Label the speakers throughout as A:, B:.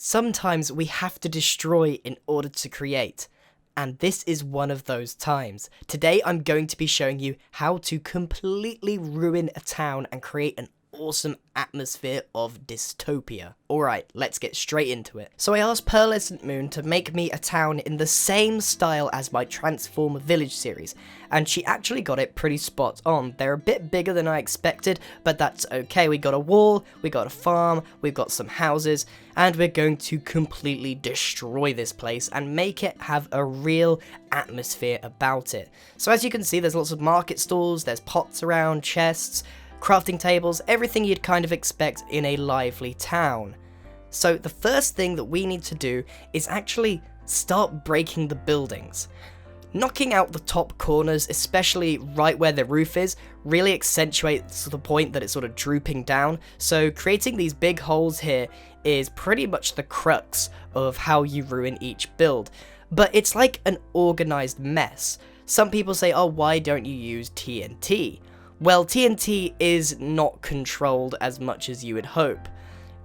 A: Sometimes we have to destroy in order to create, and this is one of those times. Today I'm going to be showing you how to completely ruin a town and create an awesome atmosphere of dystopia. Alright, let's get straight into it. So I asked Pearlescent Moon to make me a town in the same style as my Transform Village series, and she actually got it pretty spot on. They're a bit bigger than I expected, but that's okay. We got a wall, we got a farm, we've got some houses, and we're going to completely destroy this place and make it have a real atmosphere about it. So as you can see, there's lots of market stalls, there's pots around, chests, crafting tables, everything you'd kind of expect in a lively town. So the first thing that we need to do is actually start breaking the buildings. Knocking out the top corners, especially right where the roof is, really accentuates the point that it's sort of drooping down, so creating these big holes here is pretty much the crux of how you ruin each build. But it's like an organized mess. Some people say, oh, why don't you use TNT? Well, TNT is not controlled as much as you would hope.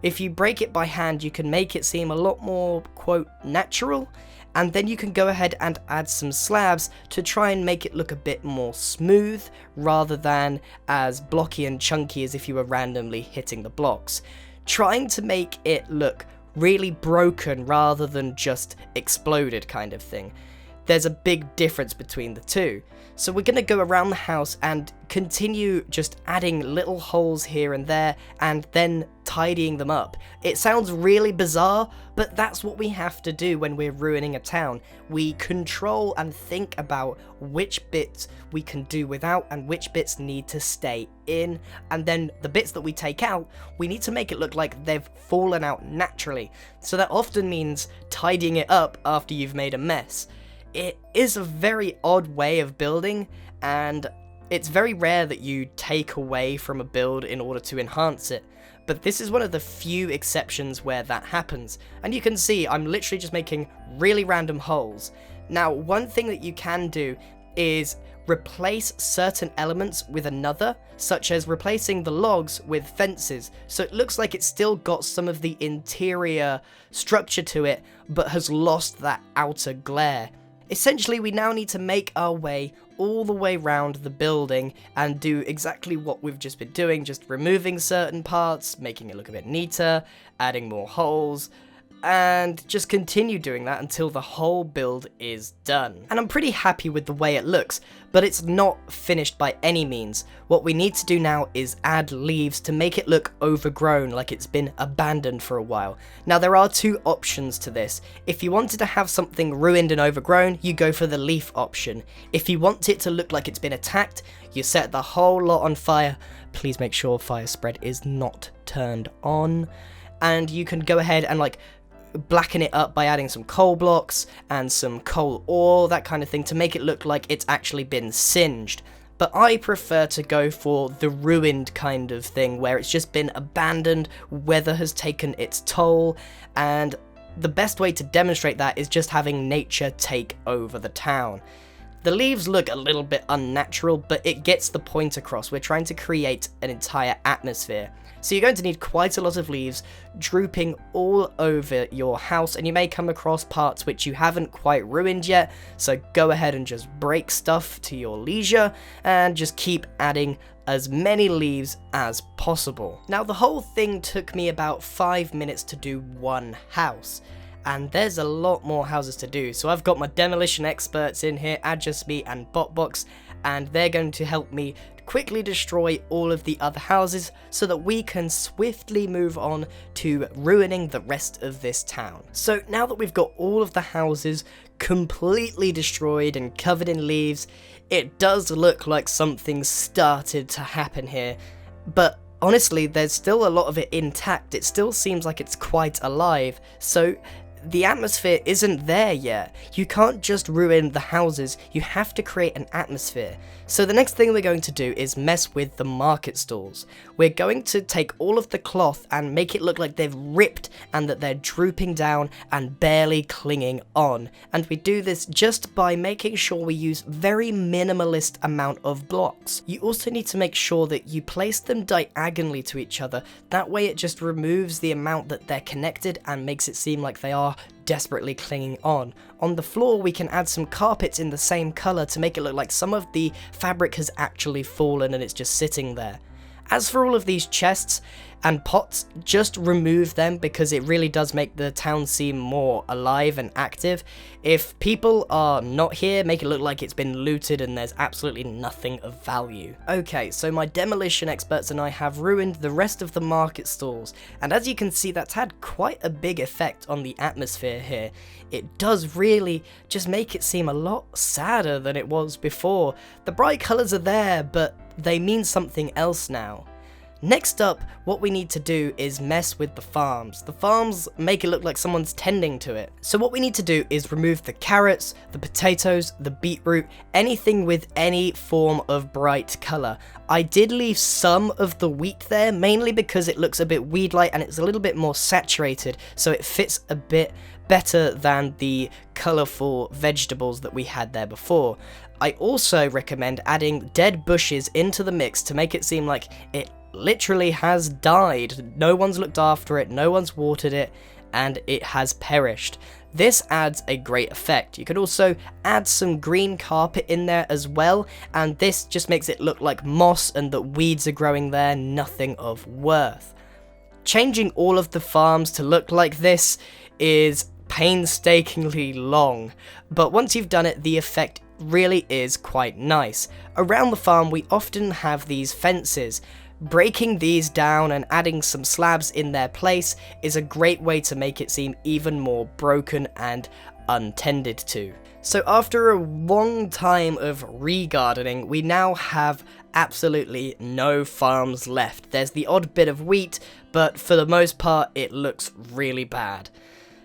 A: If you break it by hand, you can make it seem a lot more, quote, natural, and then you can go ahead and add some slabs to try and make it look a bit more smooth, rather than as blocky and chunky as if you were randomly hitting the blocks. Trying to make it look really broken rather than just exploded kind of thing. There's a big difference between the two. So we're going to go around the house and continue just adding little holes here and there and then tidying them up. It sounds really bizarre, but that's what we have to do when we're ruining a town. We control and think about which bits we can do without and which bits need to stay in, and then the bits that we take out, we need to make it look like they've fallen out naturally. So that often means tidying it up after you've made a mess. It is a very odd way of building, and it's very rare that you take away from a build in order to enhance it, but this is one of the few exceptions where that happens. And you can see I'm literally just making really random holes. Now, one thing that you can do is replace certain elements with another, such as replacing the logs with fences, so it looks like it's still got some of the interior structure to it, but has lost that outer glare. Essentially, we now need to make our way all the way around the building and do exactly what we've just been doing, just removing certain parts, making it look a bit neater, adding more holes, and just continue doing that until the whole build is done. And I'm pretty happy with the way it looks, but it's not finished by any means. What we need to do now is add leaves to make it look overgrown, like it's been abandoned for a while. Now, there are two options to this. If you wanted to have something ruined and overgrown, you go for the leaf option. If you want it to look like it's been attacked, you set the whole lot on fire. Please make sure fire spread is not turned on. And you can go ahead and blacken it up by adding some coal blocks and some coal ore, that kind of thing, to make it look like it's actually been singed. But I prefer to go for the ruined kind of thing, where it's just been abandoned, weather has taken its toll, and the best way to demonstrate that is just having nature take over the town. The leaves look a little bit unnatural, but it gets the point across. We're trying to create an entire atmosphere. So you're going to need quite a lot of leaves drooping all over your house, and you may come across parts which you haven't quite ruined yet, so go ahead and just break stuff to your leisure and just keep adding as many leaves as possible. Now, the whole thing took me about 5 minutes to do one house, and there's a lot more houses to do, so I've got my demolition experts in here, Adjust Me and Botbox, and they're going to help me quickly destroy all of the other houses so that we can swiftly move on to ruining the rest of this town. So now that we've got all of the houses completely destroyed and covered in leaves, it does look like something started to happen here, but honestly, there's still a lot of it intact. It still seems like it's quite alive, so the atmosphere isn't there yet. You can't just ruin the houses, you have to create an atmosphere. So the next thing we're going to do is mess with the market stalls. We're going to take all of the cloth and make it look like they've ripped and that they're drooping down and barely clinging on. And we do this just by making sure we use very minimalist amount of blocks. You also need to make sure that you place them diagonally to each other. That way it just removes the amount that they're connected and makes it seem like they are desperately clinging on. On the floor we can add some carpets in the same colour to make it look like some of the fabric has actually fallen and it's just sitting there. As for all of these chests and pots, just remove them because it really does make the town seem more alive and active. If people are not here, make it look like it's been looted and there's absolutely nothing of value. Okay, so my demolition experts and I have ruined the rest of the market stalls, and as you can see, that's had quite a big effect on the atmosphere here. It does really just make it seem a lot sadder than it was before. The bright colours are there, but they mean something else now. Next up, what we need to do is mess with the farms. The farms make it look like someone's tending to it. So what we need to do is remove the carrots, the potatoes, the beetroot, anything with any form of bright colour. I did leave some of the wheat there, mainly because it looks a bit weed-like and it's a little bit more saturated, so it fits a bit better than the colourful vegetables that we had there before. I also recommend adding dead bushes into the mix to make it seem like it literally has died. No one's looked after it, no one's watered it, and it has perished. This adds a great effect. You could also add some green carpet in there as well, and this just makes it look like moss and that weeds are growing there, nothing of worth. Changing all of the farms to look like this is painstakingly long, but once you've done it, the effect really is quite nice. Around the farm we often have these fences. Breaking these down and adding some slabs in their place is a great way to make it seem even more broken and untended to. So after a long time of re-gardening, we now have absolutely no farms left. There's the odd bit of wheat, but for the most part it looks really bad.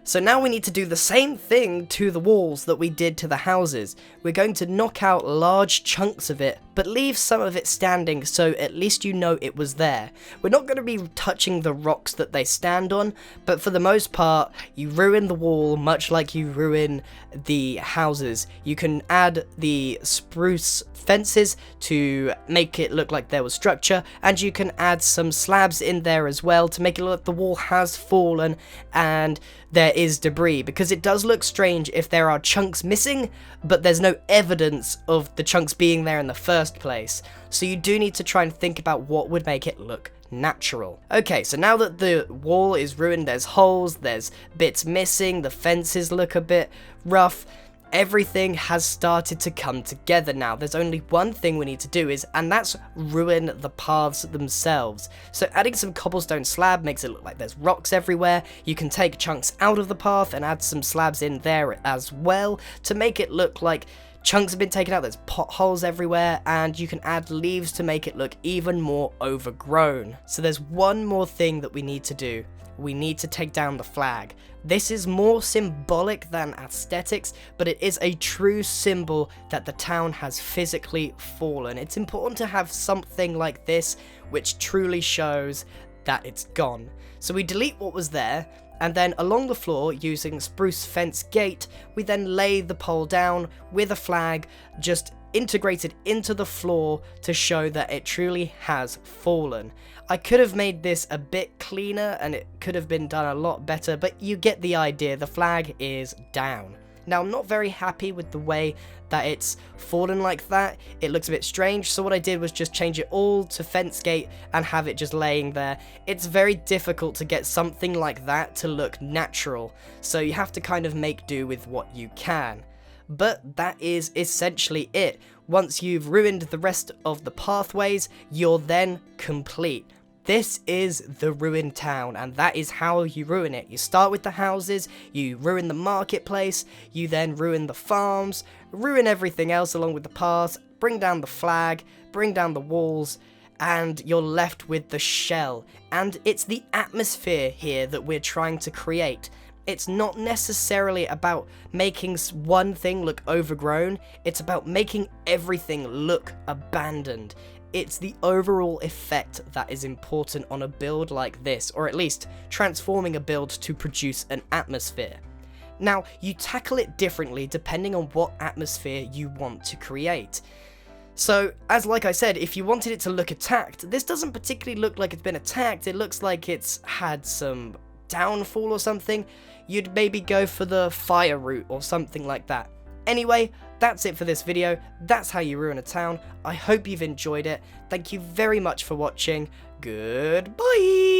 A: So now we need to do the same thing to the walls that we did to the houses. We're going to knock out large chunks of it, but leave some of it standing so at least you know it was there. We're not going to be touching the rocks that they stand on, but for the most part, you ruin the wall much like you ruin the houses. You can add the spruce fences to make it look like there was structure, and you can add some slabs in there as well to make it look like the wall has fallen and there is debris, because it does look strange if there are chunks missing, but there's no evidence of the chunks being there in the first place. So you do need to try and think about what would make it look natural. Okay, so now that the wall is ruined, there's holes, there's bits missing, the fences look a bit rough. Everything has started to come together now. There's only one thing we need to do and that's ruin the paths themselves. So adding some cobblestone slab makes it look like there's rocks everywhere. You can take chunks out of the path and add some slabs in there as well to make it look like chunks have been taken out. There's potholes everywhere, and you can add leaves to make it look even more overgrown. So there's one more thing that we need to do. We need to take down the flag. This is more symbolic than aesthetics, but it is a true symbol that the town has physically fallen. It's important to have something like this which truly shows that it's gone. So we delete what was there, and then along the floor, using spruce fence gate, we then lay the pole down with a flag just integrated into the floor to show that it truly has fallen. I could have made this a bit cleaner and it could have been done a lot better, but you get the idea. The flag is down. Now, I'm not very happy with the way that it's fallen like that. It looks a bit strange, so what I did was just change it all to fence gate and have it just laying there. It's very difficult to get something like that to look natural, so you have to kind of make do with what you can. But that is essentially it. Once you've ruined the rest of the pathways, you're then complete. This is the ruined town, and that is how you ruin it. You start with the houses, you ruin the marketplace, you then ruin the farms, ruin everything else along with the paths, bring down the flag, bring down the walls, and you're left with the shell. And it's the atmosphere here that we're trying to create. It's not necessarily about making one thing look overgrown, it's about making everything look abandoned. It's the overall effect that is important on a build like this, or at least transforming a build to produce an atmosphere. Now, you tackle it differently depending on what atmosphere you want to create. So, like I said, if you wanted it to look attacked, this doesn't particularly look like it's been attacked, it looks like it's had some downfall or something. You'd maybe go for the fire route or something like that. Anyway, that's it for this video. That's how you ruin a town. I hope you've enjoyed it. Thank you very much for watching. Goodbye!